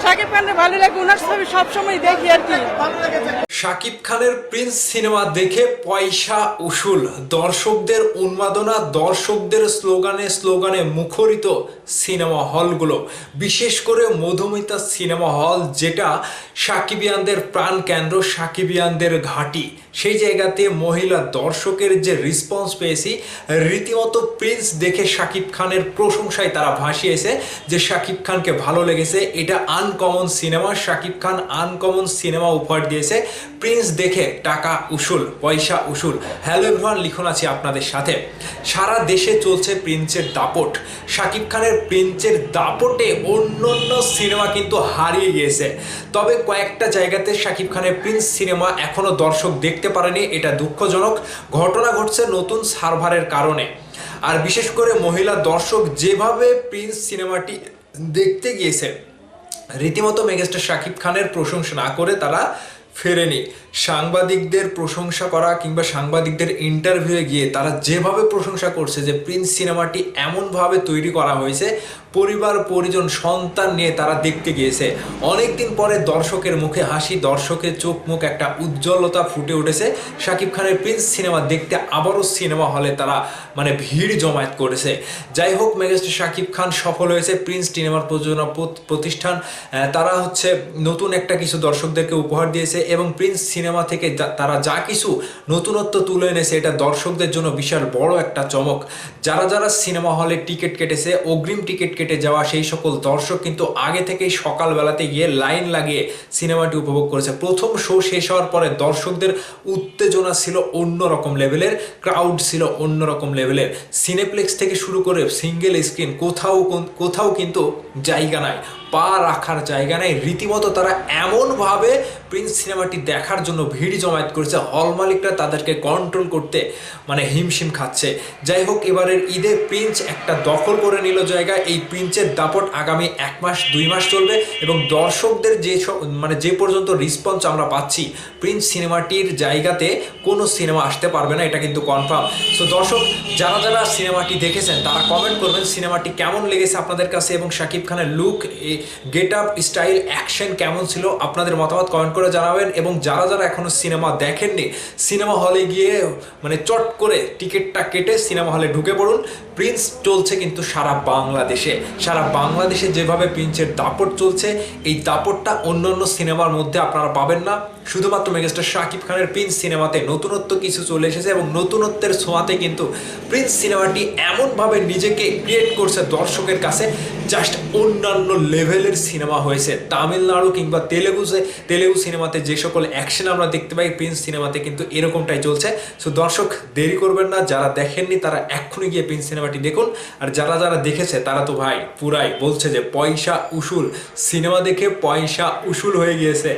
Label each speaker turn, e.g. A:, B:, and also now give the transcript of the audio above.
A: শাকিব খানের ভালো লাগে, ওনার ছবি সবসময় দেখি আর কি।
B: শাকিব খানের প্রিন্স সিনেমা দেখে পয়সা উসুল, দর্শকদের উন্মাদনা, দর্শকদের স্লোগানে স্লোগানে মুখরিত সিনেমা হলগুলো, বিশেষ করে মধুমিতা সিনেমা হল, যেটা সাকিবিয়ানদের প্রাণ কেন্দ্র, সাকিবিয়ানদের ঘাঁটি। সেই জায়গাতে মহিলা দর্শকের যে রেসপন্স পেয়েছি, রীতিমতো প্রিন্স দেখে শাকিব খানের প্রশংসায় তারা ভাসিয়েছে যে শাকিব খানকে ভালো লেগেছে, এটা uncommon cinema, Shakib Khan uncommon cinema উপহার দিয়েছে। প্রিন্স দেখে টাকা উসুল, পয়সা উসুল। হ্যালো এভরিওয়ান, লিখন আছি আপনাদের সাথে। সারা দেশে চলছে প্রিন্সের দাপট। শাকিব খানের প্রিন্সের দাপটে অন্যান্য সিনেমা কিন্তু হারিয়ে গিয়েছে। তবে কয়েকটা জায়গাতে শাকিব খানের প্রিন্স সিনেমা এখনো দর্শক দেখতে পারেনি, এটা দুঃখজনক। ঘটনা ঘটছে নতুন সার্ভারের কারণে। আর বিশেষ করে মহিলা দর্শক যেভাবে প্রিন্স সিনেমাটি দেখতে গিয়েছে, রীতিমতো মেগাস্টার শাকিব খানের প্রশংসা না করে তারা ফেরেনি। সাংবাদিকদের প্রশংসা করা কিংবা সাংবাদিকদের ইন্টারভিউয়ে গিয়ে তারা যেভাবে প্রশংসা করছে যে প্রিন্স সিনেমাটি এমনভাবে তৈরি করা হয়েছে, পরিবার পরিজন সন্তান নিয়ে তারা দেখতে গিয়েছে। অনেকদিন পরে দর্শকের মুখে হাসি, দর্শকের চোখ মুখ একটা উজ্জ্বলতা ফুটে উঠেছে। শাকিব খানের প্রিন্স সিনেমা দেখতে আবারও সিনেমা হলে তারা ভিড় জমায়েত করেছে। যাই হোক, মেগাস্টার শাকিব খান সফল হয়েছে। প্রিন্স সিনেমার প্রযোজনা প্রতিষ্ঠান তারা নতুন একটা কিছু দর্শকদেরকে উপহার দিয়েছে এবং প্রিন্স সিনেমা থেকে তারা যা কিছু নতুনত্ব তুলে এনেছে, এটা দর্শকদের জন্য বিশাল বড় একটা চমক। যারা যারা সিনেমা হলে টিকিট কেটেছে, অগ্রিম টিকিট কেটে যাওয়া সেই সকল দর্শক কিন্তু আগে থেকেই সকালবেলাতে গিয়ে লাইন লাগিয়ে সিনেমাটি উপভোগ করেছে। প্রথম শো শেষ হওয়ার পরে দর্শকদের উত্তেজনা ছিল অন্যরকম লেভেলের, ক্রাউড ছিল অন্যরকম লেভেলের। সিনেপ্লেক্স থেকে শুরু করে সিঙ্গেল স্ক্রিন কোথাও কিন্তু জায়গা নাই, পা রাখার জায়গা নেই। রীতিমতো তারা এমনভাবে প্রিন্স সিনেমাটি দেখার জন্য ভিড় জমায়েত করেছে, হল মালিকরা তাদেরকে কন্ট্রোল করতে হিমশিম খাচ্ছে। যাই হোক, এবারের ঈদে প্রিন্স একটা দখল করে নিল জায়গা। এই প্রিন্সের দাপট আগামী 1 মাস 2 মাস চলবে এবং দর্শকদের যে পর্যন্ত রেসপন্স আমরা পাচ্ছি, প্রিন্স সিনেমাটির জায়গাতে কোনো সিনেমা আসতে পারবে না, এটা কিন্তু কনফার্ম। সো দর্শক, যারা যারা সিনেমাটি দেখেছেন তারা কমেন্ট করবেন সিনেমাটি কেমন লেগেছে আপনাদের কাছে এবং শাকিব খানের look, get up, style, action কেমন ছিল, আপনাদের মতামত কমেন্ট করে জানাবেন। এবং যারা যারা এখনো সিনেমা দেখেননি, সিনেমা হলে গিয়ে চট করে টিকিটটা কেটে সিনেমা হলে ঢুকে পড়ুন। প্রিন্স চলছে কিন্তু সারা বাংলাদেশে যেভাবে প্রিন্সের দাপট চলছে, এই দাপটটা অন্যান্য সিনেমার মধ্যে আপনারা পাবেন না। শুধুমাত্র মেগাস্টার শাকিব খানের প্রিন্স সিনেমাতে নতুনত্ব কিছু চলে এসেছে এবং নতুনত্বের ছোঁয়াতে কিন্তু প্রিন্স সিনেমাটি এমনভাবে নিজেকে ক্রিয়েট করছে দর্শকের কাছে, জাস্ট অন্যান্য লেভেলের সিনেমা হয়েছে। তামিলনাড়ু কিংবা তেলেগু সিনেমাতে যে সকল অ্যাকশন আমরা দেখতে পাই, প্রিন্স সিনেমাতে কিন্তু এরকমটাই চলছে। সো দর্শক, দেরি করবেন না, যারা দেখেননি তারা এক্ষুনি গিয়ে প্রিন্স সিনেমাটি দেখুন। আর যারা যারা দেখেছে তারা তো পুরাই বলছে যে পয়সা উসুল, সিনেমা দেখে পয়সা উসুল হয়ে গিয়েছে।